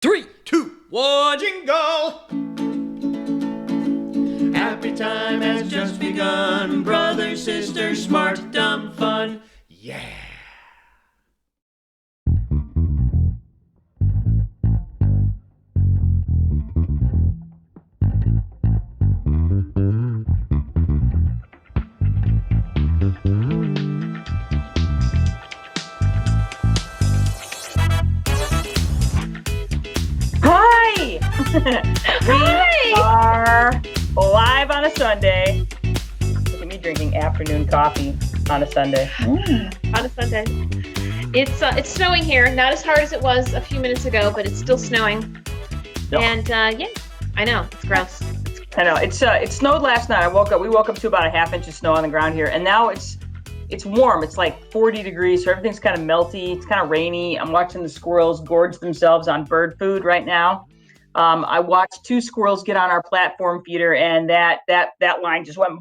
3, 2, 1, Jingle! Happy time has just begun. Brother, sister, smart, dumb, fun. Yeah! Hi! We are live on a Sunday. Look at me drinking afternoon coffee on a Sunday. On a Sunday. It's snowing here, not as hard as it was a few minutes ago, but it's still snowing. Yep. And yeah, I know, it's gross. I know it snowed last night. We woke up to about a half inch of snow on the ground here, and now it's warm. It's like 40 degrees, so everything's kind of melty. It's kind of rainy. I'm watching the squirrels gorge themselves on bird food right now. I watched 2 squirrels get on our platform feeder, and that line just went.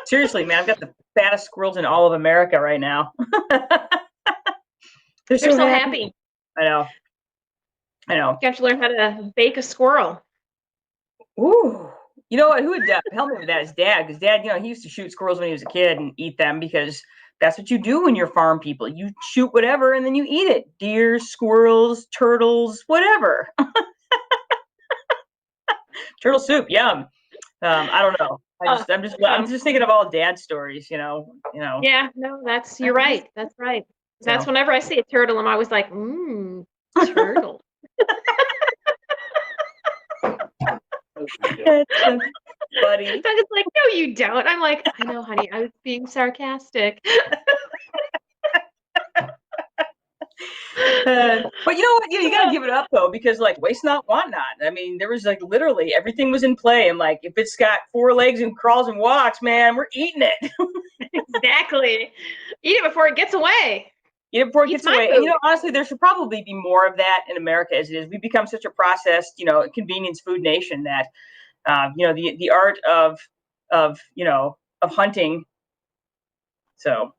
Seriously, man, I've got the fattest squirrels in all of America right now. They're so happy. I know. You have to learn how to bake a squirrel. Ooh. You know what? Who would help me with that is Dad, because Dad, he used to shoot squirrels when he was a kid and eat them, because that's what you do when you're farm people. You shoot whatever and then you eat it. Deer, squirrels, turtles, whatever. Turtle soup, yum. I don't know. I'm just thinking of all Dad's stories, Yeah, no, you're right. That's right. That's whenever I see a turtle, I'm always like, turtle. That's funny. Doug's like, no, you don't. I'm like, I know, honey, I was being sarcastic. But you know what? You got to give it up, though, because waste not, want not. I mean, there was literally everything was in play. And if it's got 4 legs and crawls and walks, man, we're eating it. Exactly. Eat it before it gets away. Eat it before it gets away. And, honestly, there should probably be more of that in America as it is. We've become such a processed, convenience food nation that, the art of hunting. So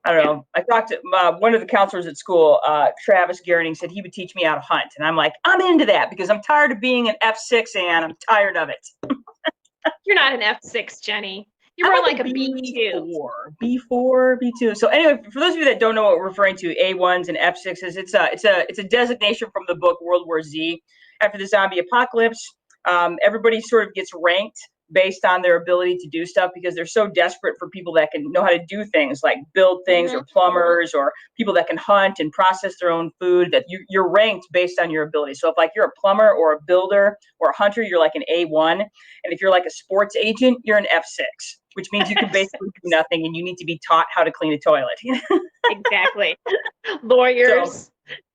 I don't know. I talked to one of the counselors at school, Travis Garrening, said he would teach me how to hunt. And I'm like, I'm into that because I'm tired of being an F6, and I'm tired of it. You're not an F6, Jenny. You're more like a B2. B4, B2. So anyway, for those of you that don't know what we're referring to, A1s and F6s, it's a designation from the book World War Z. After the zombie apocalypse, everybody sort of gets ranked based on their ability to do stuff because they're so desperate for people that can know how to do things like build things or plumbers or people that can hunt and process their own food, that you're ranked based on your ability. So if you're a plumber or a builder or a hunter, you're like an A1. And if you're like a sports agent, you're an F6, which means you can basically do nothing and you need to be taught how to clean a toilet. Exactly. Lawyers,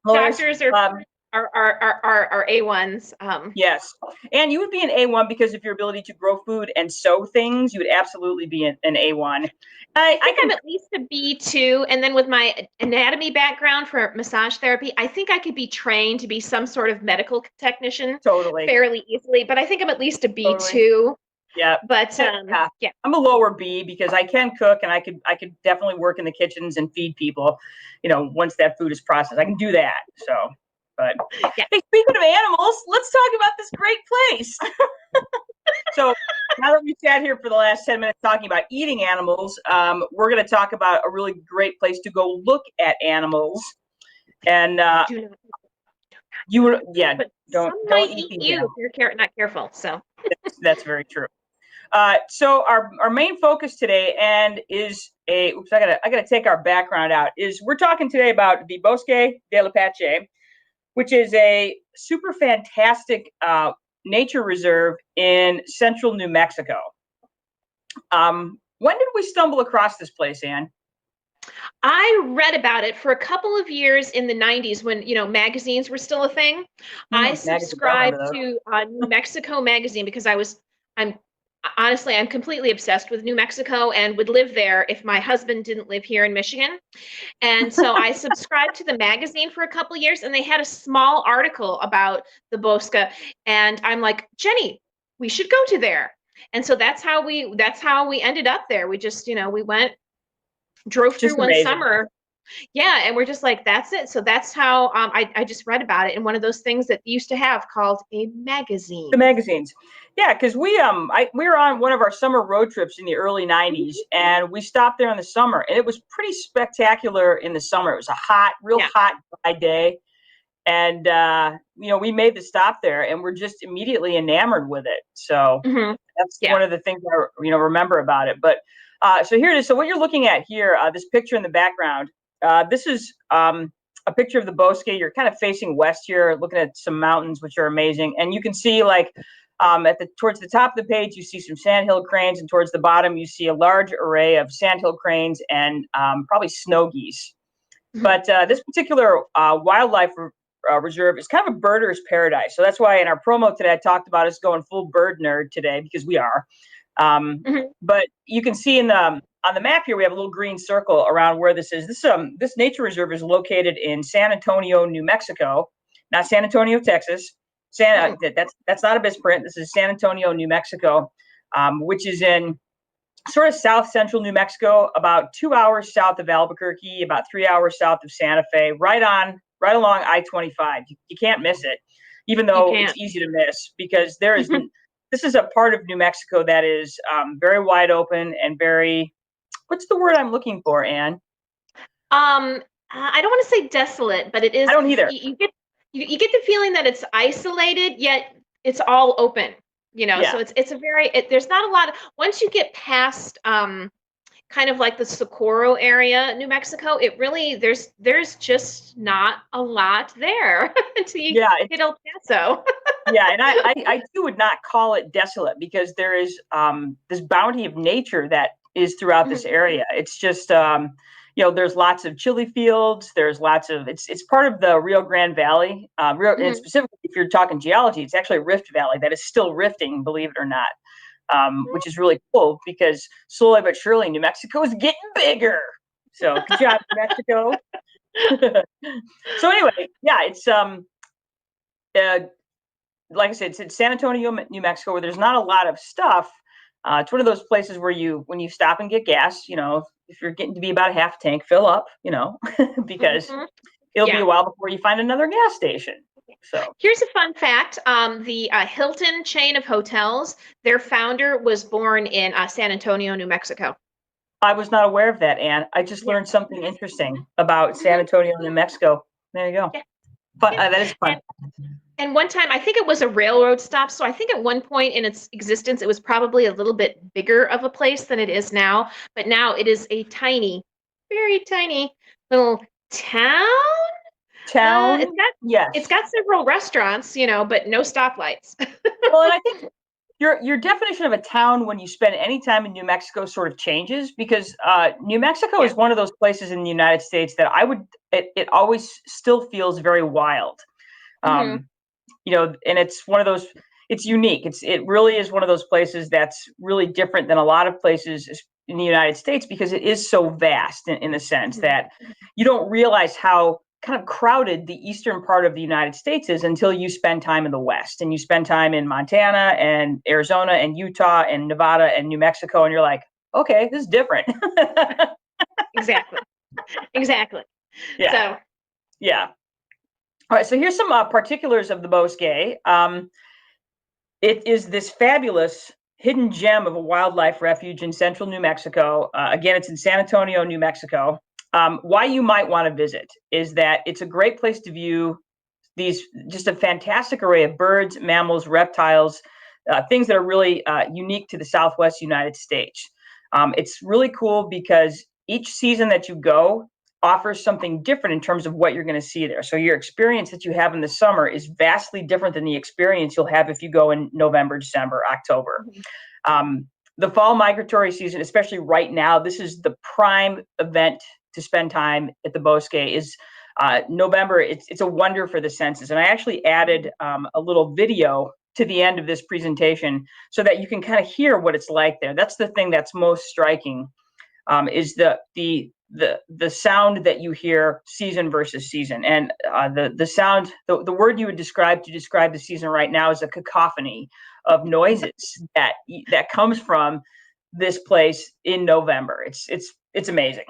doctors are A1s. Yes. And you would be an A1 because of your ability to grow food and sew things. You would absolutely be an A1. I think I'm at least a B2. And then with my anatomy background for massage therapy, I think I could be trained to be some sort of medical technician fairly easily. But I think I'm at least a B2. Totally. Yeah. But yeah. I'm a lower B because I can cook and I could definitely work in the kitchens and feed people, once that food is processed. I can do that. So. But hey, speaking of animals, let's talk about this great place. So now that we've sat here for the last 10 minutes talking about eating animals, we're going to talk about a really great place to go look at animals. And don't eat you if you're not careful. So that's very true. So our main focus today is I gotta take our background out. We're talking today about the Bosque de Apache, which is a super fantastic nature reserve in central New Mexico. When did we stumble across this place, Anne? I read about it for a couple of years in the 90s when, magazines were still a thing. I subscribed to New Mexico magazine because I'm completely obsessed with New Mexico and would live there if my husband didn't live here in Michigan. And so I subscribed to the magazine for a couple of years, and they had a small article about the Bosque. And I'm like, Jenny, we should go to there. And so that's how we ended up there. We just, we went, drove through one summer Yeah, and we're just like, that's it. So that's how I just read about it in one of those things that used to have called a magazine. The magazines. Yeah, because we were on one of our summer road trips in the early 90s, and we stopped there in the summer, and it was pretty spectacular in the summer. It was a real Yeah. hot, dry day. And we made the stop there, and we're just immediately enamored with it. So that's Yeah. one of the things I remember about it. But so here it is. So what you're looking at here, this picture in the background, this is a picture of the Bosque. You're kind of facing west here, looking at some mountains, which are amazing. And you can see towards the top of the page, you see some sandhill cranes, and towards the bottom, you see a large array of sandhill cranes and probably snow geese. But this particular wildlife reserve is kind of a birder's paradise. So that's why in our promo today, I talked about us going full bird nerd today, because we are. But you can see on the map here, we have a little green circle around where this is. This nature reserve is located in San Antonio, New Mexico, not San Antonio, Texas. That's not a misprint. This is San Antonio, New Mexico, which is in sort of south central New Mexico, about 2 hours south of Albuquerque, about 3 hours south of Santa Fe, right along I-25. You can't miss it, even though it's easy to miss, because this is a part of New Mexico that is very wide open and very, what's the word I'm looking for, Anne? I don't want to say desolate, but it is. I don't either. You get the feeling that it's isolated, yet it's all open. Yeah. So it's there's not a lot of, once you get past kind of like the Socorro area, New Mexico, it really there's just not a lot there until you hit El Paso. Yeah, and I too would not call it desolate, because there is this bounty of nature that is throughout this area. It's just there's lots of chili fields. There's lots of it's part of the Rio Grande Valley. And specifically, if you're talking geology, it's actually a rift valley that is still rifting, believe it or not, which is really cool, because slowly but surely New Mexico is getting bigger. So good job, New Mexico. So anyway, yeah, it's like I said, it's San Antonio, New Mexico, where there's not a lot of stuff. It's one of those places where when you stop and get gas, if you're getting to be about a half tank, fill up, because it'll be a while before you find another gas station. So here's a fun fact. The Hilton chain of hotels, their founder was born in San Antonio, New Mexico. I was not aware of that, Anne. I just learned something interesting about San Antonio, New Mexico. There you go. Yeah. But that is fun. And one time, I think it was a railroad stop. So I think at one point in its existence, it was probably a little bit bigger of a place than it is now. But now it is a tiny, very tiny little town. It's got several restaurants, but no stoplights. Well, and I think your definition of a town when you spend any time in New Mexico sort of changes, because New Mexico is one of those places in the United States that it always still feels very wild. And it's one of those, it's unique. It really is one of those places that's really different than a lot of places in the United States, because it is so vast in the sense that you don't realize how kind of crowded the eastern part of the United States is until you spend time in the West, and you spend time in Montana and Arizona and Utah and Nevada and New Mexico, and you're like, okay, this is different. Exactly. Yeah. So yeah. All right, so here's some particulars of the Bosque. It is this fabulous hidden gem of a wildlife refuge in central New Mexico. Again, it's in San Antonio, New Mexico. Why you might want to visit is that it's a great place to view just a fantastic array of birds, mammals, reptiles, things that are really unique to the Southwest United States. It's really cool because each season that you go offers something different in terms of what you're going to see there. So your experience that you have in the summer is vastly different than the experience you'll have if you go in November, December, October. The fall migratory season, especially right now, this is the prime event to spend time at the Bosque. Is November. It's a wonder for the senses. And I actually added a little video to the end of this presentation so that you can kind of hear what it's like there. That's the thing that's most striking, is the sound that you hear season versus season. And the sound, the word you would describe to describe the season right now is a cacophony of noises that comes from this place in November. It's amazing.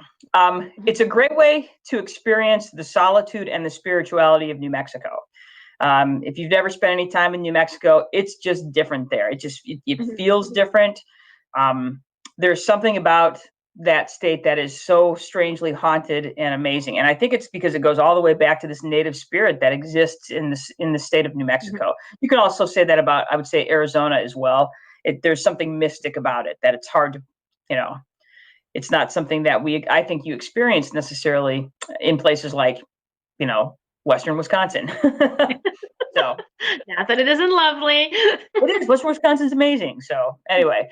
It's a great way to experience the solitude and the spirituality of New Mexico. If you've never spent any time in New Mexico, it's just different there. It feels different. There's something about that state that is so strangely haunted and amazing. And I think it's because it goes all the way back to this native spirit that exists in the state of New Mexico. You can also say that about, I would say, Arizona as well. There's something mystic about it that it's hard to, it's not something that I think you experience necessarily in places like, Western Wisconsin. So not that it isn't lovely. It is. Western Wisconsin's amazing. So anyway,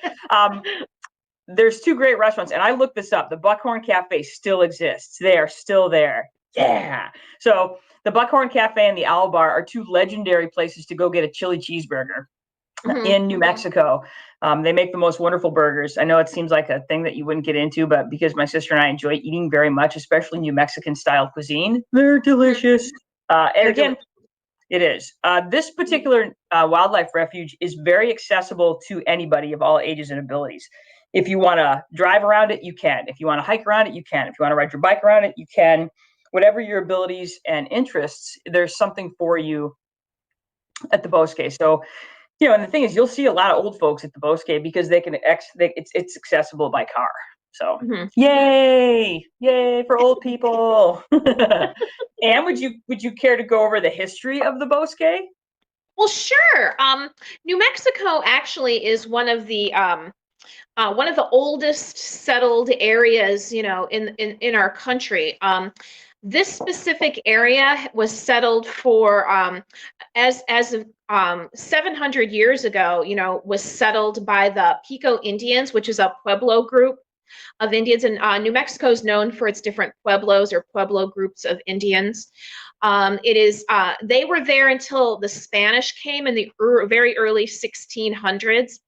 there's 2 great restaurants, and I looked this up. The Buckhorn Cafe still exists. They are still there. Yeah. So the Buckhorn Cafe and the Owl Bar are 2 legendary places to go get a chili cheeseburger in New Mexico. They make the most wonderful burgers. I know it seems like a thing that you wouldn't get into, but because my sister and I enjoy eating very much, especially New Mexican style cuisine, they're delicious. And again, it is. This particular wildlife refuge is very accessible to anybody of all ages and abilities. If you want to drive around it, you can. If you want to hike around it, you can. If you want to ride your bike around it, you can. Whatever your abilities and interests, there's something for you at the Bosque. So, and the thing is, you'll see a lot of old folks at the Bosque because it's accessible by car. So, yay for old people. And would you care to go over the history of the Bosque? Well, sure. New Mexico actually is one of the oldest settled areas, in our country. This specific area was settled for as of 700 years ago, was settled by the Pico Indians, which is a Pueblo group of Indians. And New Mexico is known for its different pueblos or Pueblo groups of Indians. They were there until the Spanish came in the very early 1600s.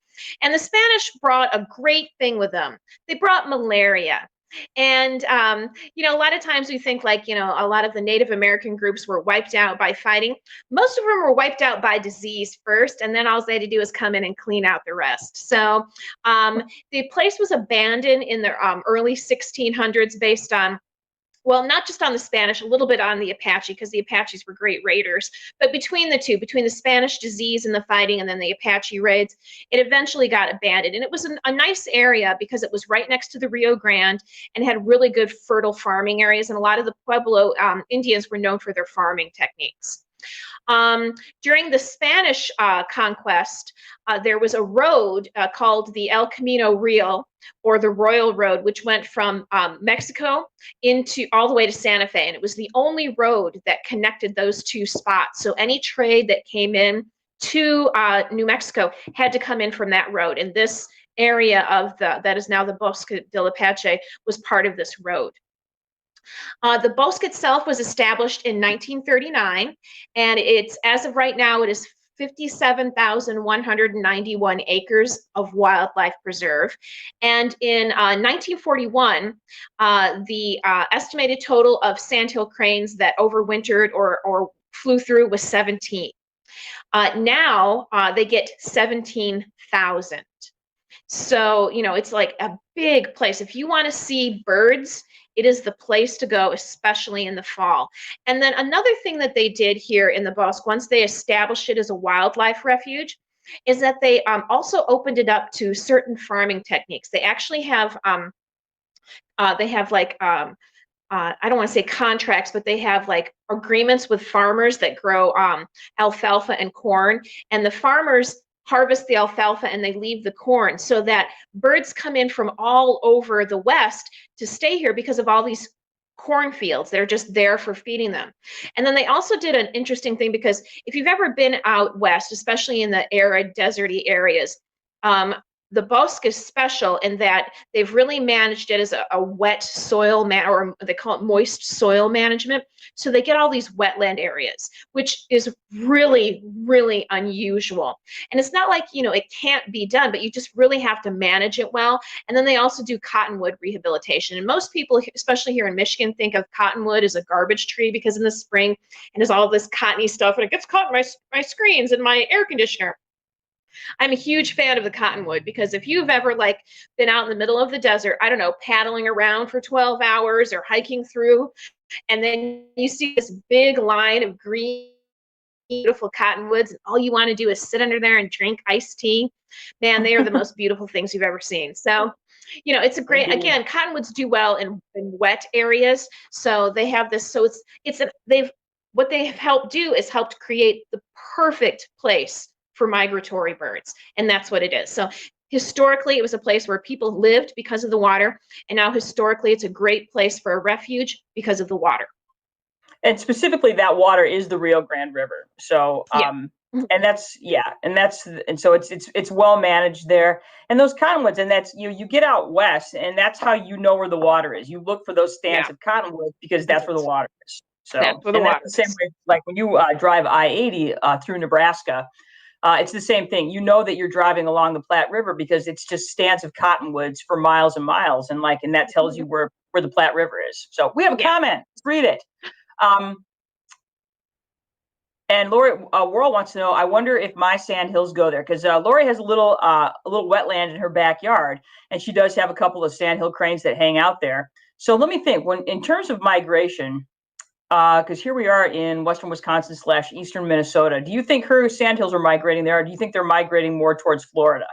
And the Spanish brought a great thing with them. They brought malaria. And, a lot of times we think like, a lot of the Native American groups were wiped out by fighting. Most of them were wiped out by disease first, and then all they had to do is come in and clean out the rest. So the place was abandoned in the early 1600s based on, well, not just on the Spanish, a little bit on the Apache, because the Apaches were great raiders. But between the two, between the Spanish disease and the fighting and then the Apache raids, it eventually got abandoned. And it was a nice area because it was right next to the Rio Grande and had really good fertile farming areas. And a lot of the Pueblo Indians were known for their farming techniques. During the Spanish conquest, there was a road called the El Camino Real, or the Royal Road, which went from Mexico all the way to Santa Fe. And it was the only road that connected those 2 spots. So any trade that came in to New Mexico had to come in from that road. And this area that is now the Bosque del Apache was part of this road. The Bosque itself was established in 1939, and as of right now, it is 57,191 acres of wildlife preserve. And in 1941, the estimated total of sandhill cranes that overwintered or flew through was 17. Now they get 17,000. So, it's like a big place. If you want to see birds, it is the place to go, especially in the fall. And then another thing that they did here in the Bosque, once they established it as a wildlife refuge, is that they also opened it up to certain farming techniques. They actually have, I don't want to say contracts, but they have like agreements with farmers that grow alfalfa and corn. And the farmers harvest the alfalfa and they leave the corn, so that birds come in from all over the West to stay here because of all these cornfields. They're just there for feeding them. And then they also did an interesting thing, because if you've ever been out west, especially in the arid, deserty areas, the Bosque is special in that they've really managed it as a wet soil, or they call it moist soil management. So they get all these wetland areas, which is really, really unusual. And it's not like, it can't be done, but you just really have to manage it well. And then they also do cottonwood rehabilitation. And most people, especially here in Michigan, think of cottonwood as a garbage tree, because in the spring, and there's all this cottony stuff and it gets caught in my screens and my air conditioner. I'm a huge fan of the cottonwood because if you've ever like been out in the middle of the desert, I don't know, paddling around for 12 hours or hiking through, and then you see this big line of green, beautiful cottonwoods, and all you want to do is sit under there and drink iced tea. Man, they are the most beautiful things you've ever seen. So, it's a great, again, cottonwoods do well in wet areas. So they have this, so what they have helped do is helped create the perfect place for migratory birds. And that's what it is. So historically, it was a place where people lived because of the water. And now historically, it's a great place for a refuge because of the water. And specifically, that water is the Rio Grande River. So, and so it's well managed there. And those cottonwoods, and that's you get out west, and that's how you know where the water is. You look for those stands of cottonwood because that's where the water is. So that's where the water is. The same way, like when you drive I-80 through Nebraska, it's the same thing. You know that you're driving along the Platte River because it's just stands of cottonwoods for miles and miles, and that tells you where the Platte River is. So we have a comment. Let's read it. And Lori Worrell wants to know, I wonder if my sandhills go there, because Lori has a little wetland in her backyard, and she does have a couple of sandhill cranes that hang out there. So let me think. In terms of migration, because here we are in western Wisconsin / eastern Minnesota, do you think her sandhills are migrating there, or do you think they're migrating more towards Florida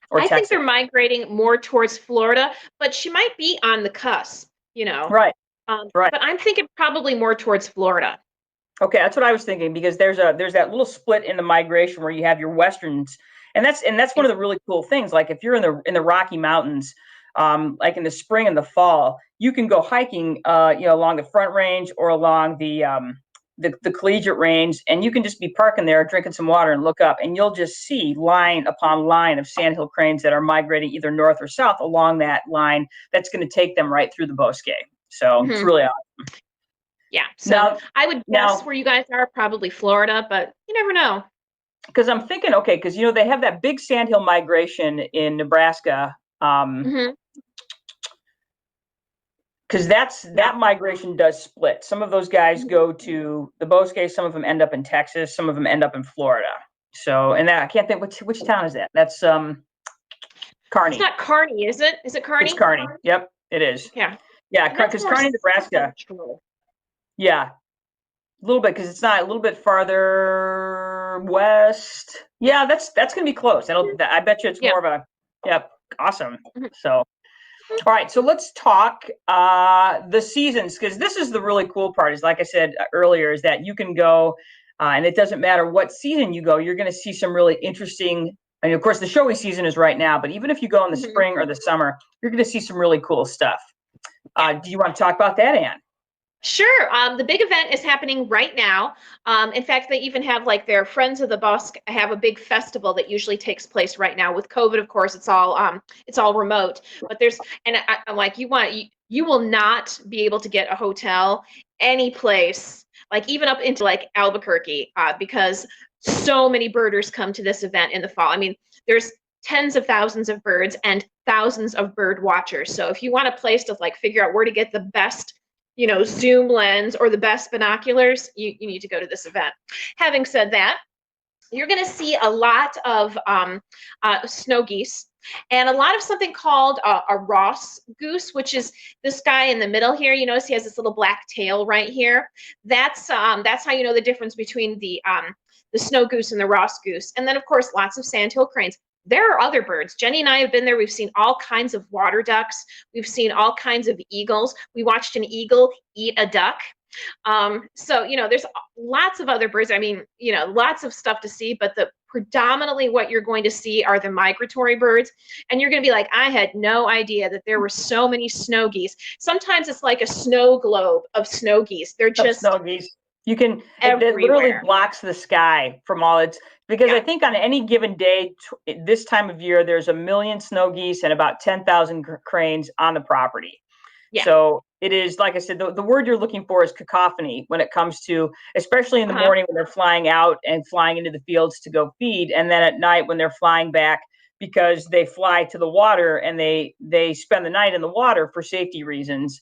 or Texas? I think they're migrating more towards Florida, but she might be on the cusp, Right. Right. But I'm thinking probably more towards Florida. Okay, that's what I was thinking, because there's that little split in the migration where you have your westerns, and that's one of the really cool things. Like if you're in the Rocky Mountains, like in the spring and the fall, you can go hiking, along the Front Range or along the Collegiate Range, and you can just be parking there, drinking some water, and look up, and you'll just see line upon line of sandhill cranes that are migrating either north or south along that line. That's going to take them right through the Bosque. So it's really awesome. Yeah. So I would guess where you guys are, probably Florida, but you never know. Because I'm thinking, okay, because they have that big sandhill migration in Nebraska. Because that migration does split. Some of those guys go to the Bosque, some of them end up in Texas, some of them end up in Florida. So, and I can't think which town is that. That's Kearney. It's not Kearney, is it? Is it Kearney? It's Kearney. Yep, it is. Yeah. Yeah, because Kearney, Nebraska. Yeah, a little bit, because it's not a little bit farther west. Yeah, that's gonna be close. I bet you it's more of a awesome. So, all right, so let's talk the seasons, because this is the really cool part. Is like I said earlier, is that you can go, and it doesn't matter what season you go, you're going to see some really interesting. And of course, the showy season is right now, but even if you go in the spring or the summer, you're going to see some really cool stuff. Do you want to talk about that, Ann? Sure. The big event is happening right now. In fact, they even have like their Friends of the Bosque have a big festival that usually takes place right now. With COVID, of course, it's all remote. But I'm like, you will not be able to get a hotel any place, like even up into like Albuquerque, because so many birders come to this event in the fall. I mean, there's tens of thousands of birds and thousands of bird watchers. So if you want a place to like figure out where to get the best zoom lens or the best binoculars, you need to go to this event. Having said that, you're going to see a lot of snow geese and a lot of something called a Ross goose, which is this guy in the middle here. You notice he has this little black tail right here. That's how you know the difference between the snow goose and the Ross goose. And then, of course, lots of sandhill cranes. There are other birds. Jenny and I have been there. We've seen all kinds of water ducks. We've seen all kinds of eagles. We watched an eagle eat a duck. So, there's lots of other birds. I mean, lots of stuff to see, but predominantly what you're going to see are the migratory birds. And you're going to be like, I had no idea that there were so many snow geese. Sometimes it's like a snow globe of snow geese. They're just snow geese. You can, it literally blocks the sky from all its, because I think on any given day, this time of year, there's 1 million snow geese and about 10,000 cranes on the property. Yeah. So it is, like I said, the word you're looking for is cacophony when it comes to, especially in the morning when they're flying out and flying into the fields to go feed. And then at night when they're flying back, because they fly to the water and they spend the night in the water for safety reasons.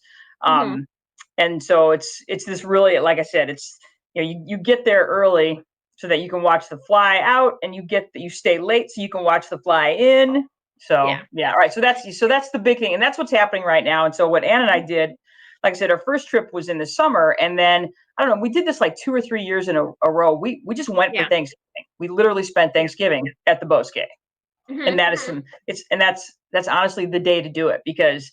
And so it's this really, like I said, it's, you get there early so that you can watch the fly out, and you stay late so you can watch the fly in. So yeah, all right. So that's the big thing, and that's what's happening right now. And so what Ann and I did, like I said, our first trip was in the summer, and then I don't know, we did this like 2 or 3 years in a row. We just went for Thanksgiving. We literally spent Thanksgiving at the Bosque. And that is that's honestly the day to do it, because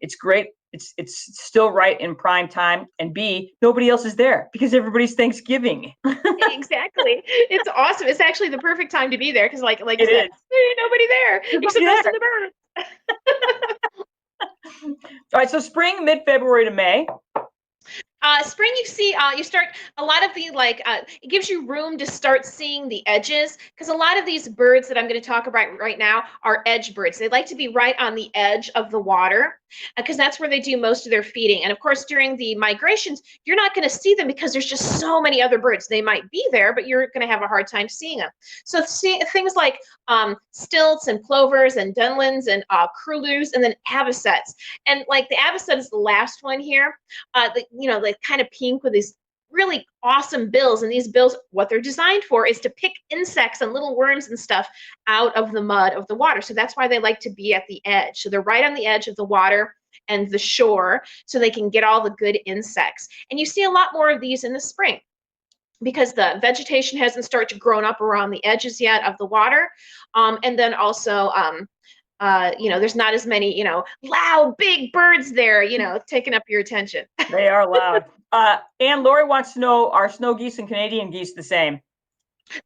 it's great. It's still right in prime time, and B, nobody else is there because everybody's Thanksgiving. Exactly. It's awesome. It's actually the perfect time to be there because, like you said, there ain't nobody there except us and the birds. All right, so spring, mid-February to May. Spring, you start a lot of the it gives you room to start seeing the edges, because a lot of these birds that I'm going to talk about right now are edge birds. They like to be right on the edge of the water because that's where they do most of their feeding. And of course, during the migrations, you're not going to see them because there's just so many other birds. They might be there, but you're going to have a hard time seeing them. So things like stilts and plovers and dunlins and curlews, and then avocets. And like the avocet is the last one here. The kind of pink with these really awesome bills, and these bills, what they're designed for is to pick insects and little worms and stuff out of the mud of the water. So that's why they like to be at the edge. So they're right on the edge of the water and the shore, so they can get all the good insects. And you see a lot more of these in the spring because the vegetation hasn't started to grow up around the edges yet of the water. And then also there's not as many, loud, big birds there, taking up your attention. They are loud. And Lori wants to know, are snow geese and Canadian geese the same?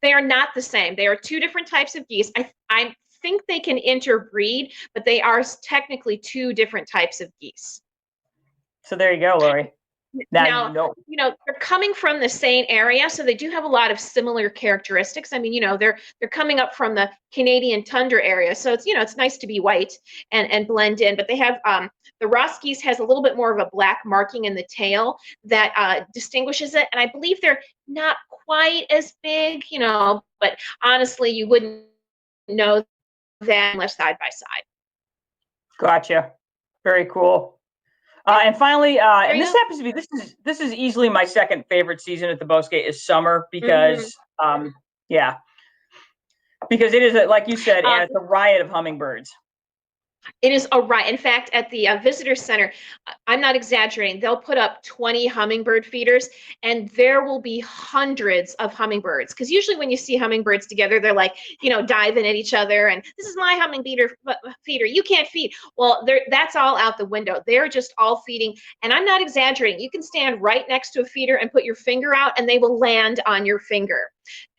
They are not the same. They are two different types of geese. I think they can interbreed, but they are technically two different types of geese. So there you go, Lori. Now, they're coming from the same area, so they do have a lot of similar characteristics. I mean, they're coming up from the Canadian tundra area, so it's nice to be white and blend in. But they have the Ross geese has a little bit more of a black marking in the tail that distinguishes it, and I believe they're not quite as big, but honestly, you wouldn't know that unless side by side. Gotcha. Very cool. And finally, and this happens to be this is easily my second favorite season at the Bosque is summer, because because it is like you said, and it's a riot of hummingbirds. It is a riot. In fact, at the visitor center, I'm not exaggerating, they'll put up 20 hummingbird feeders, and there will be hundreds of hummingbirds. Because usually when you see hummingbirds together, they're like, diving at each other, and this is my hummingbird feeder, you can't feed. Well, that's all out the window. They're just all feeding, and I'm not exaggerating. You can stand right next to a feeder and put your finger out, and they will land on your finger.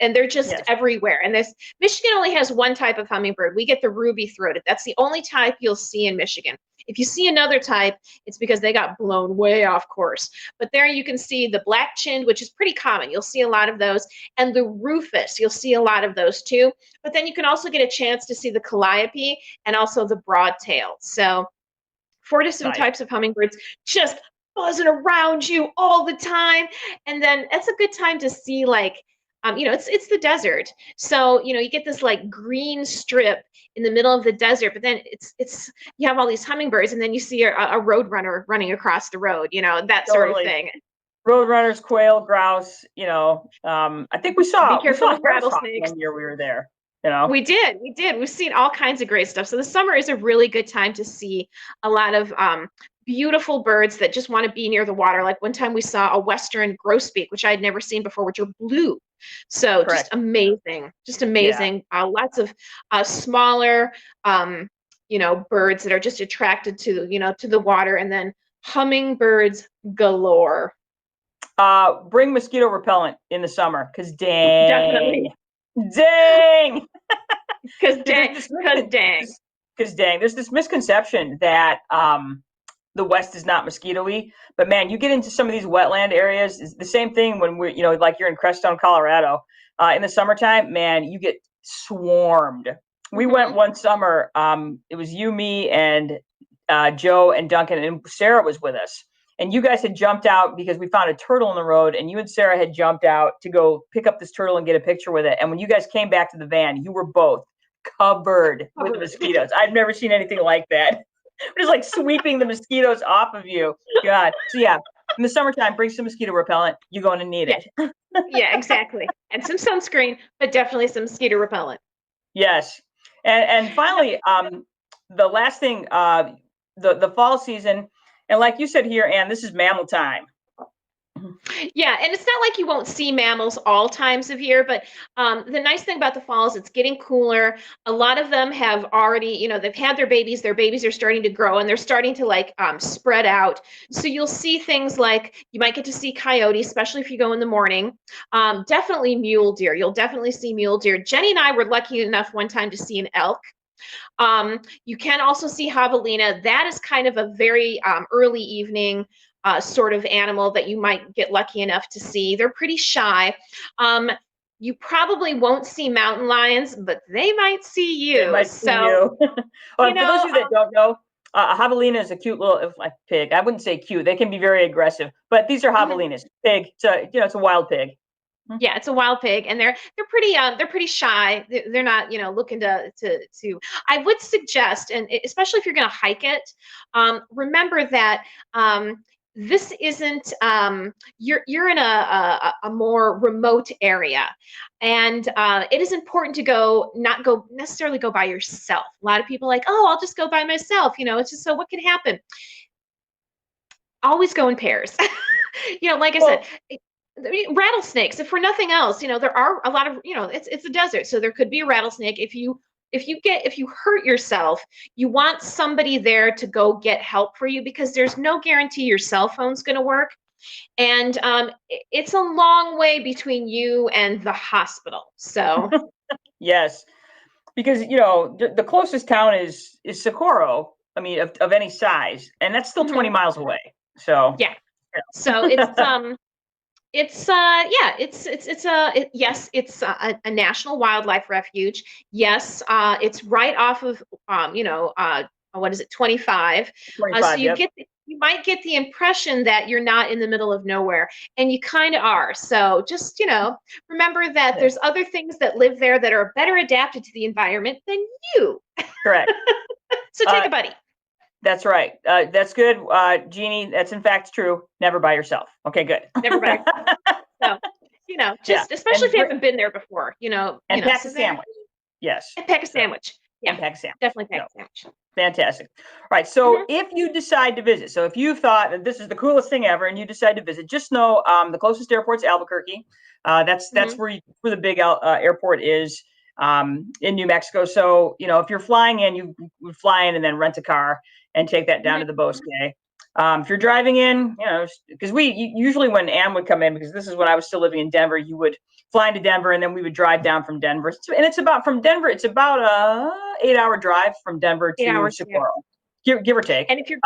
And they're just everywhere. And Michigan only has one type of hummingbird. We get the ruby-throated. That's the only type you'll see in Michigan. If you see another type, it's because they got blown way off course. But there you can see the black-chinned, which is pretty common. You'll see a lot of those. And the rufous, you'll see a lot of those too. But then you can also get a chance to see the calliope and also the broadtail. So 4 different types of hummingbirds just buzzing around you all the time. And then that's a good time to see it's the desert. So, you get this like green strip in the middle of the desert, but then it's you have all these hummingbirds, and then you see a road runner running across the road, that sort of thing. Roadrunners, quail, grouse, I think we saw rattlesnakes one year we were there. We did. We've seen all kinds of great stuff. So the summer is a really good time to see a lot of beautiful birds that just want to be near the water. Like one time we saw a western grosbeak, which I had never seen before, which are blue. So just amazing. Yeah. Lots of smaller, birds that are just attracted to, to the water, and then hummingbirds galore. Bring mosquito repellent in the summer, because dang. Definitely. Dang. Because dang. There's this misconception that the West is not mosquito-y, but man, you get into some of these wetland areas, it's the same thing when we're, like you're in Crestone, Colorado, in the summertime, man, you get swarmed. We went one summer, it was you, me, and Joe and Duncan, and Sarah was with us. And you guys had jumped out because we found a turtle in the road, and you and Sarah had jumped out to go pick up this turtle and get a picture with it. And when you guys came back to the van, you were both covered with the mosquitoes. I've never seen anything like that. Just like sweeping the mosquitoes off of you. God. So yeah, in the summertime, bring some mosquito repellent. You're going to need it. Yeah, exactly. And some sunscreen, but definitely some mosquito repellent. Yes. And finally, the last thing, the fall season, and like you said here, Anne, this is mammal time. Yeah, and it's not like you won't see mammals all times of year, but the nice thing about the fall is it's getting cooler. A lot of them have already, they've had their babies. Their babies are starting to grow, and they're starting to like spread out. So you'll see things like you might get to see coyotes, especially if you go in the morning. Definitely mule deer. You'll definitely see mule deer. Jenny and I were lucky enough one time to see an elk. You can also see javelina. That is kind of a very early evening sort of animal that you might get lucky enough to see. They're pretty shy. You probably won't see mountain lions, but they might see They you. might see So, you. Well, you and for those know, of you that don't know, a javelina is a cute little like pig. I wouldn't say cute. They can be very aggressive, but these are mhm. javelinas. Pig. It's a wild pig. Yeah, it's a wild pig, and they're pretty shy. They're not looking to. I would suggest, and especially if you're going to hike it, remember that this isn't you're in a more remote area, and it is important to not go necessarily go by yourself. A lot of people are like, oh, I'll just go by myself. It's just so what can happen. Always go in pairs. Like I said, Well, rattlesnakes, if for nothing else, there are a lot of, it's a desert, so there could be a rattlesnake. If you hurt yourself, you want somebody there to go get help for you, because there's no guarantee your cell phone's going to work, and it's a long way between you and the hospital. So yes, because the closest town is Socorro. I mean, of any size, and that's still 20 mhm, miles away. So, yeah, so yeah. yes, it's a national wildlife refuge. Yes, it's right off of what is it, 25. So 25. Yep. you might get the impression that you're not in the middle of nowhere, and you kind of are. So just remember that Yeah. there's other things that live there that are better adapted to the environment than you. Correct. So take Uh, a buddy. that's right. That's good, Jeannie. That's in fact true. Never by yourself. Okay, good. Never by yourself. So Yeah, just especially if you haven't been there before, and pack a so there. sandwich. Yes. And pack a So sandwich. Yeah, and pack a sandwich. definitely pack So a sandwich. fantastic. All right. So Mhm, if you decide to visit, so if you thought that this is the coolest thing ever, and you decide to visit, just know the closest airport's Albuquerque. That's mhm, where the big airport is in New Mexico. So if you're flying in, you would fly in and then rent a car and take that down mhm, to the Bosque. If you're driving in, because usually when Anne would come in, because this is when I was still living in Denver, you would fly into Denver and then we would drive down from Denver. And it's about from Denver, it's about a 8 hour drive from Denver 8 hours. to Yeah. Socorro, give or take. And if you're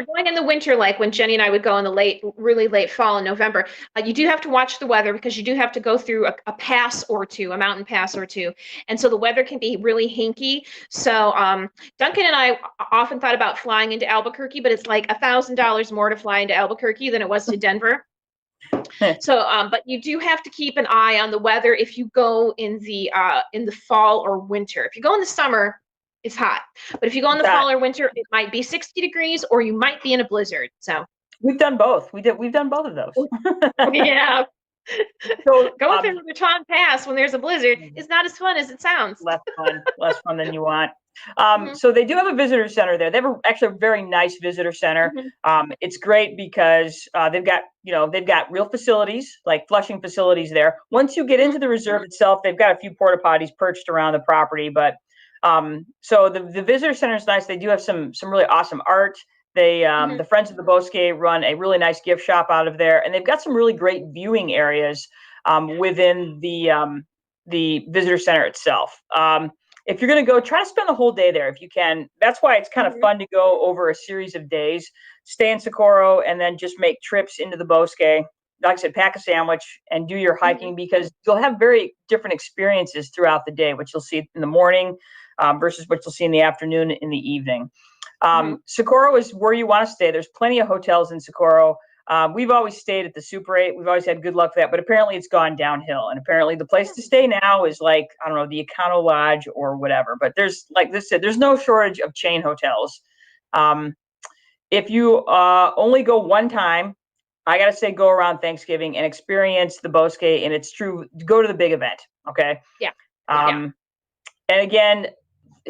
going in the winter, like when Jenny and I would go in the really late fall in November, you do have to watch the weather, because you do have to go through a pass or two, a mountain pass or two, and so the weather can be really hinky. So Duncan and I often thought about flying into Albuquerque, but it's like $1,000 more to fly into Albuquerque than it was to Denver. So, but you do have to keep an eye on the weather if you go in the fall or winter. If you go in the summer, it's hot. But if you go in the That fall or winter, it might be 60 degrees, or you might be in a blizzard. So, we've done both. We've done both of those. yeah, So going through the Baton Pass when there's a blizzard is not as fun as it sounds. less fun than you want. Mhm, So they do have a visitor center there. They have actually a very nice visitor center. mhm, It's great because they've got real facilities like flushing facilities there. Once you get mhm, into the reserve itself, they've got a few porta potties perched around the property. But so the visitor center is nice. They do have some really awesome art. mhm, The Friends of the Bosque run a really nice gift shop out of there, and they've got some really great viewing areas within the visitor center itself. If you're going to go, try to spend the whole day there if you can. That's why it's kind of mhm, fun to go over a series of days, stay in Socorro, and then just make trips into the Bosque. Like I said, pack a sandwich and do your mhm, hiking, because you'll have very different experiences throughout the day, which you'll see in the morning versus what you'll see in the afternoon, in the evening. mhm. Socorro is where you want to stay. There's plenty of hotels in Socorro. We've always stayed at the Super 8. We've always had good luck with that, but apparently it's gone downhill. And apparently the place to stay now is like, I don't know, the Econo Lodge or whatever. But there's, like this said, there's no shortage of chain hotels. Um, if you only go one time, I gotta say, go around Thanksgiving and experience the Bosque in its true. Go to the big event, okay? Yeah. And again,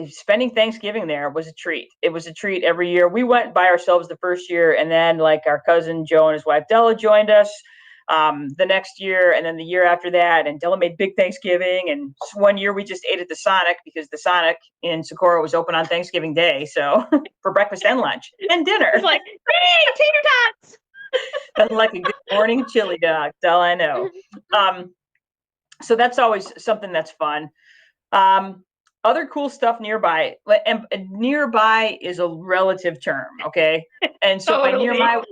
spending Thanksgiving there was a treat. It was a treat every year. We went by ourselves the first year, and then like our cousin Joe and his wife Della joined us the next year, and then the year after that. And Della made big Thanksgiving. And one year we just ate at the Sonic because the Sonic in Socorro was open on Thanksgiving Day, so for breakfast and lunch and dinner. It's like, hey, tater tots. Nothing like a good morning chili dog. That's all I know. So that's always something that's fun. Other cool stuff nearby, and nearby is a relative term, okay? And so by nearby,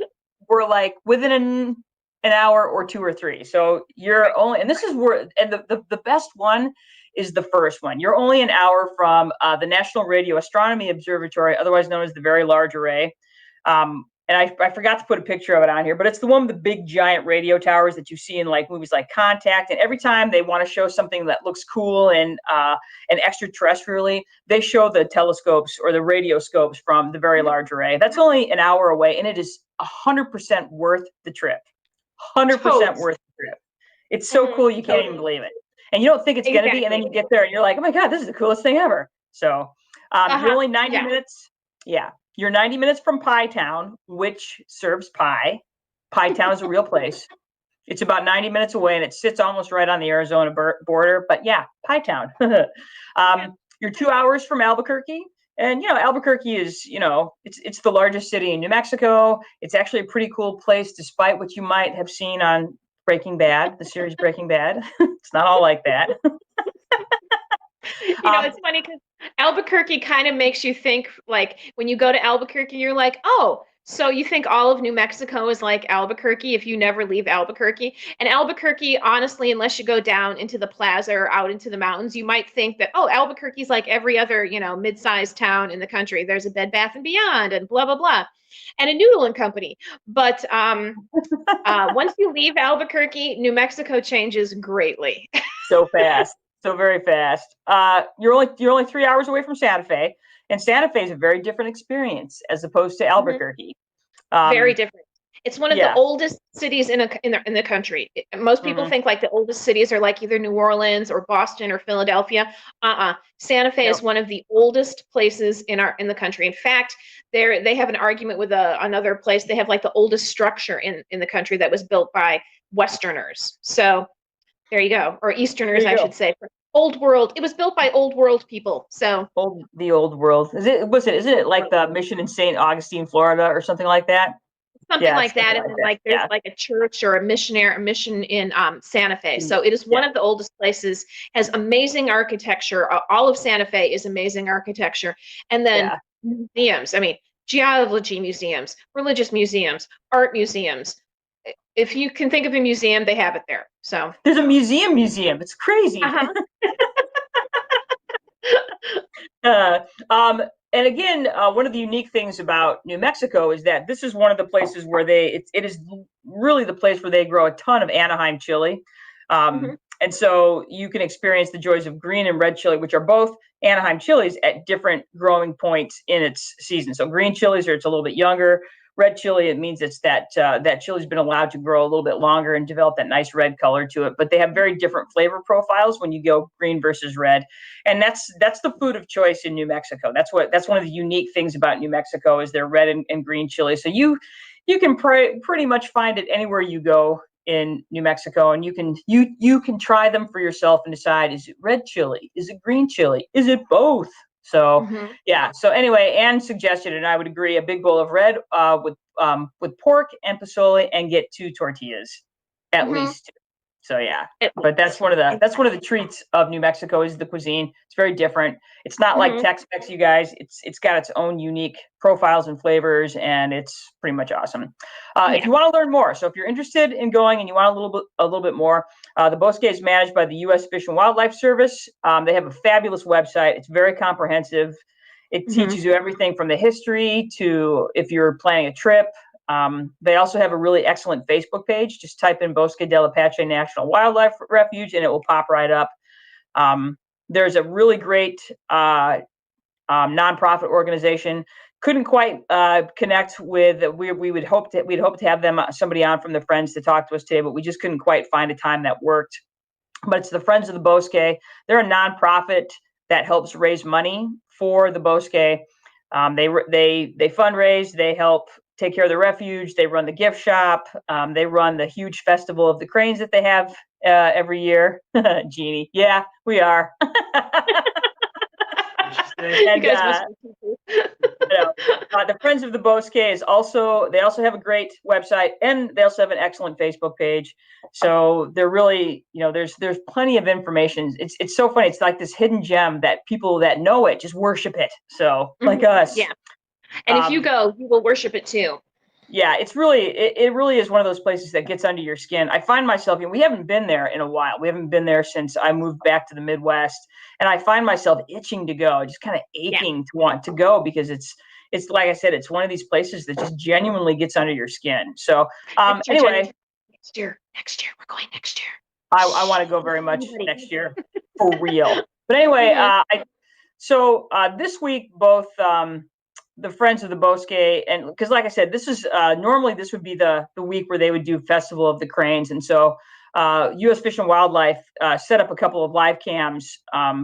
we're like within an hour or 2 or 3. So you're only, and this is where, and the best one is the first one. You're only an hour from the National Radio Astronomy Observatory, otherwise known as the Very Large Array. And I forgot to put a picture of it on here, but it's the one with the big giant radio towers that you see in like movies like Contact. And every time they want to show something that looks cool and extraterrestrially, they show the telescopes or the radio scopes from the Very Large Array. That's only an hour away, and it is 100% worth the trip. 100% worth the trip. It's so cool you can't even believe it. And you don't think it's going to be, and then you get there and you're like, oh my God, this is the coolest thing ever. So you're only 90 minutes. Yeah. You're 90 minutes from Pie Town, which serves pie. Pie Town is a real place. It's about 90 minutes away, and it sits almost right on the Arizona border. But yeah, Pie Town. You're 2 hours from Albuquerque. And, Albuquerque is, it's the largest city in New Mexico. It's actually a pretty cool place, despite what you might have seen on Breaking Bad, the series Breaking Bad. It's not all like that. It's funny because Albuquerque kind of makes you think, like, when you go to Albuquerque, you're like, oh, so you think all of New Mexico is like Albuquerque if you never leave Albuquerque. And Albuquerque, honestly, unless you go down into the plaza or out into the mountains, you might think that, oh, Albuquerque's like every other, mid-sized town in the country. There's a Bed Bath & Beyond and blah, blah, blah, and a Noodle and Company. But once you leave Albuquerque, New Mexico changes greatly. So fast. So very fast. You're only 3 hours away from Santa Fe, and Santa Fe is a very different experience as opposed to Albuquerque. Very different. It's one of the oldest cities in the country. Most people think like the oldest cities are like either New Orleans or Boston or Philadelphia. Santa Fe is one of the oldest places in the country. In fact, they have an argument with another place. They have like the oldest structure in the country that was built by Westerners. So there you go, or Easterners, I should say. Old World. It was built by Old World people. So the Old World. Isn't it like the mission in St. Augustine, Florida, or something like that? Something like that. And then like there's like a church or a mission in Santa Fe. So it is one of the oldest places. Has amazing architecture. All of Santa Fe is amazing architecture. And then museums. I mean, geology museums, religious museums, art museums. If you can think of a museum, they have it there. So there's a museum. It's crazy. And again, one of the unique things about New Mexico is that this is one of the places where it is really the place where they grow a ton of Anaheim chili. And so you can experience the joys of green and red chili, which are both Anaheim chilies at different growing points in its season. So green chilies it's a little bit younger. Red chili, it means it's that chili's been allowed to grow a little bit longer and develop that nice red color to it. But they have very different flavor profiles when you go green versus red, and that's the food of choice in New Mexico. That's one of the unique things about New Mexico is their red and green chili. So you can pretty much find it anywhere you go in New Mexico, and you can try them for yourself and decide: is it red chili? Is it green chili? Is it both? So So anyway, Anne suggested, and I would agree, a big bowl of red with pork and pozole, and get 2 tortillas at least. So but that's one of the treats of New Mexico is the cuisine. It's very different. It's not like Tex-Mex, you guys. It's got its own unique profiles and flavors, and it's pretty much awesome. If you want to learn more, so if you're interested in going and you want a little bit more, the Bosque is managed by the U.S. Fish and Wildlife Service. They have a fabulous website. It's very comprehensive. It teaches you everything from the history to if you're planning a trip. They also have a really excellent Facebook page. Just type in Bosque del Apache National Wildlife Refuge and it will pop right up. There's a really great nonprofit organization couldn't quite connect with. We'd hope to have them somebody on from the Friends to talk to us today, but we just couldn't quite find a time that worked. But it's the Friends of the Bosque. They're a nonprofit that helps raise money for the Bosque. They fundraise. They help take care of the refuge. They run the gift shop. They run the huge festival of the cranes that they have every year. Jeannie, yeah, we are. You guys must be the Friends of the Bosque they also have a great website, and they also have an excellent Facebook page. So they're really, there's plenty of information. It's so funny. It's like this hidden gem that people that know it just worship it. So like us. Yeah. And if you go, you will worship it too. Yeah, it really is one of those places that gets under your skin. I find myself, we haven't been there in a while. We haven't been there since I moved back to the Midwest, and I find myself itching to go, just kind of aching to want to go, because it's like I said, it's one of these places that just genuinely gets under your skin. So anyway, next year we're going next year. I want to go very much next year for real. But anyway, this week both the Friends of the Bosque, and because like I said, this is normally this would be the week where they would do Festival of the Cranes, and so U.S. Fish and Wildlife set up a couple of live cams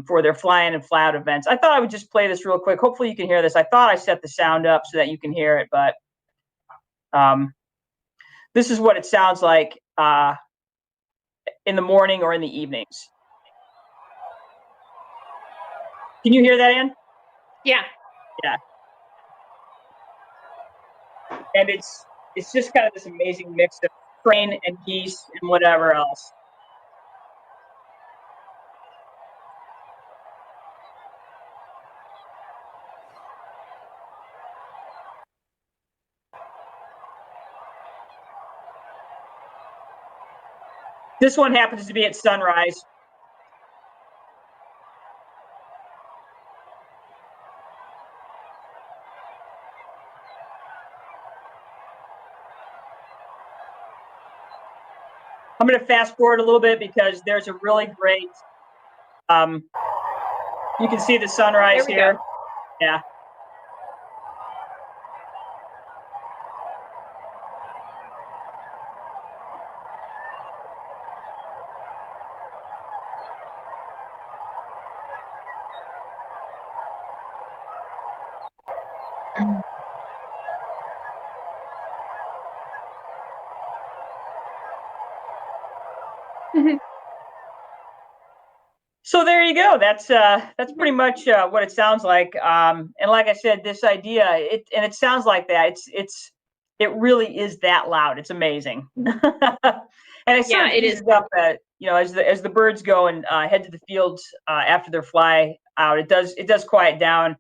for their fly-in and fly-out events. I thought I would just play this real quick. Hopefully you can hear this. I thought I set the sound up so that you can hear it, but this is what it sounds like in the morning or in the evenings. Can you hear that, Ann? Yeah. Yeah. And it's just kind of this amazing mix of crane and geese and whatever else. This one happens to be at sunrise. I'm going to fast forward a little bit because there's a really great, you can see the sunrise here. Go. Yeah. So there you go. That's pretty much what it sounds like. And like I said, this idea, it sounds like that. It really is that loud. It's amazing. And it is up at, as the birds go and head to the fields after their fly out, it does quiet down.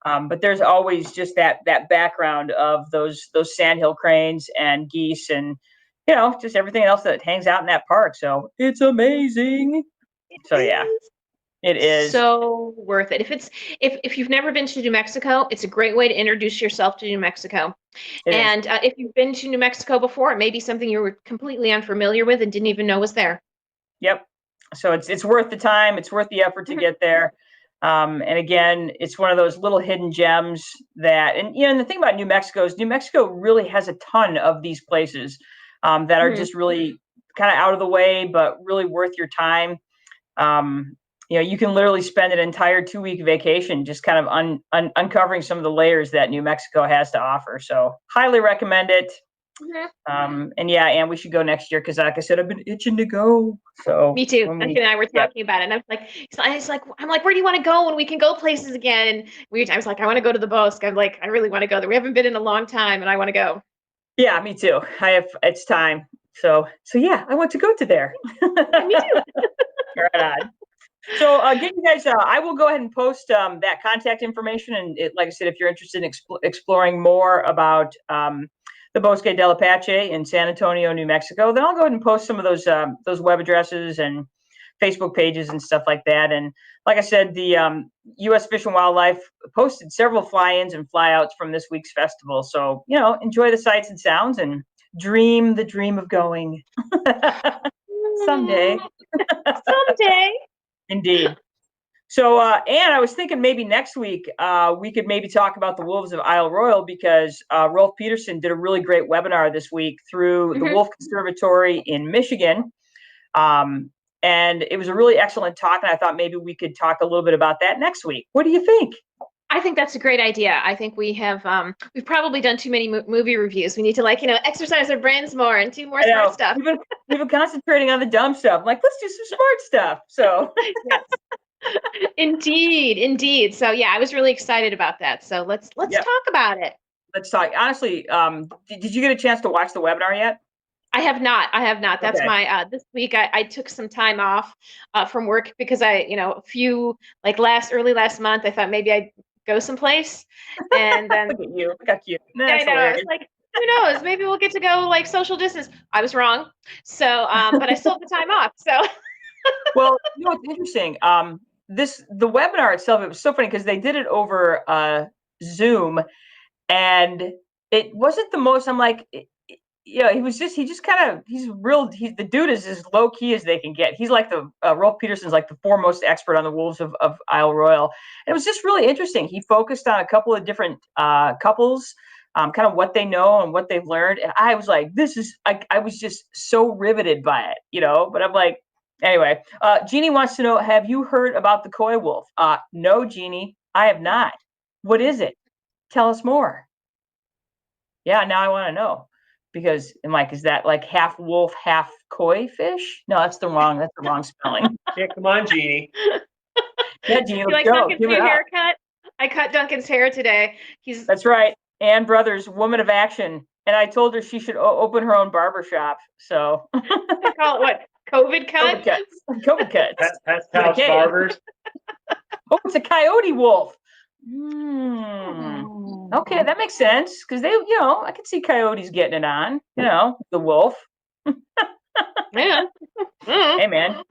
But there's always just that background of those sandhill cranes and geese and just everything else that hangs out in that park. So it's amazing. So yeah, it is so worth it. If you've never been to New Mexico, it's a great way to introduce yourself to New Mexico. And if you've been to New Mexico before, it may be something you were completely unfamiliar with and didn't even know was there. Yep. So it's worth the time. It's worth the effort to get there. And again, it's one of those little hidden gems that, and the thing about New Mexico is New Mexico really has a ton of these places that are just really kind of out of the way, but really worth your time. You can literally spend an entire 2-week vacation just kind of uncovering some of the layers that New Mexico has to offer. So highly recommend it. And we should go next year because, like I said, I've been itching to go. So me too. Anthony and I were talking about it, and I'm like, where do you want to go when we can go places again? And I was like, I want to go to the Bosque. I'm like, I really want to go there. We haven't been in a long time, and I want to go. Yeah, me too. It's time. So yeah, I want to go to there. Me too. Right on. So again, you guys, I will go ahead and post that contact information. And like I said, if you're interested in exploring more about the Bosque del Apache in San Antonio, New Mexico, then I'll go ahead and post some of those web addresses and Facebook pages and stuff like that. And like I said, the U.S. Fish and Wildlife posted several fly-ins and fly-outs from this week's festival. So, enjoy the sights and sounds and dream the dream of going someday. Someday. Indeed. So, and I was thinking maybe next week we could maybe talk about the wolves of Isle Royale, because Rolf Peterson did a really great webinar this week through the Wolf Conservatory in Michigan. And it was a really excellent talk, and I thought maybe we could talk a little bit about that next week. What do you think? I think that's a great idea. I think we have we've probably done too many movie reviews. We need to exercise our brains more and do more smart stuff. We've been concentrating on the dumb stuff. Like, let's do some smart stuff. So yes. Indeed. So yeah, I was really excited about that. So let's talk about it. Let's talk. Honestly, did you get a chance to watch the webinar yet? I have not. That's my this week I took some time off from work because a few early last month I thought maybe I'd go someplace, and then look at you. I know. It's like, who knows? Maybe we'll get to go social distance. I was wrong. So but I still have the time off. So well, it's interesting. The webinar itself, it was so funny because they did it over Zoom, and it wasn't the most. I'm like, the dude is as low key as they can get. He's like Rolf Peterson's like the foremost expert on the wolves of Isle Royale. And it was just really interesting. He focused on a couple of different couples, kind of what they know and what they've learned. And I was like, I was just so riveted by it, but I'm like, anyway, Jeannie wants to know, have you heard about the koi wolf? No, Jeannie, I have not. What is it? Tell us more. Yeah, now I want to know. Because I'm like, is that like half wolf, half koi fish? No, that's the wrong spelling. Yeah, come on, Jeannie. Yeah, Jeannie, let's go. Duncan's new haircut? I cut Duncan's hair today. That's right. Ann Brothers, woman of action. And I told her she should open her own barber shop. So they call it what? COVID cut? COVID cuts. Pest house barbers. Oh, it's a coyote wolf. Okay, that makes sense, because they, I could see coyotes getting it on, the wolf. Yeah. Hey, man,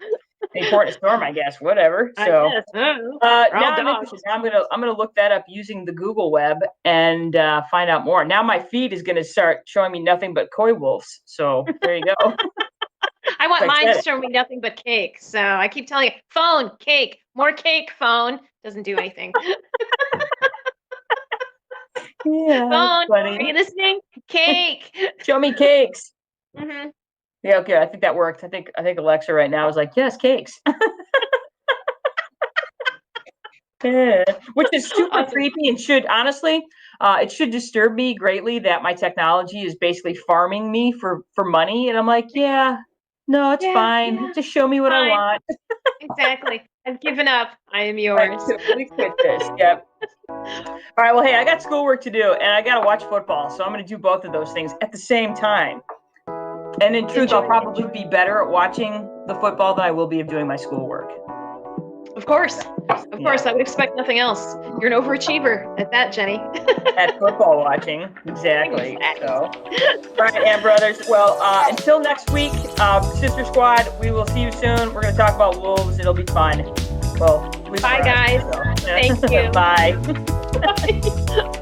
important storm, I guess. Whatever. So now I'm gonna look that up using the Google web and find out more. Now my feed is gonna start showing me nothing but koi wolves. So there you go. I want mine to show me nothing but cake. So I keep telling you, phone, cake, more cake, phone. Doesn't do anything. Yeah, phone, are you listening? Cake. Show me cakes. Mm-hmm. Yeah, okay. I think that worked. I think Alexa right now is like, yes, cakes. Yeah. Which is super creepy, and it should disturb me greatly that my technology is basically farming me for money. And I'm like, no, it's fine. Yeah. Just show me what I want. Exactly. I've given up. I am yours. We quit this. Yep. All right. Well, hey, I got schoolwork to do, and I got to watch football. So I'm going to do both of those things at the same time. And in truth, I'll probably be better at watching the football than I will be of doing my schoolwork. Of course. Of course. I would expect nothing else. You're an overachiever at that, Jenny. At football watching. Exactly. So. All right, Ann Brothers. Well, until next week, Sister Squad, we will see you soon. We're going to talk about wolves. It'll be fun. Well, bye, guys. So. Thank you. Bye. Bye.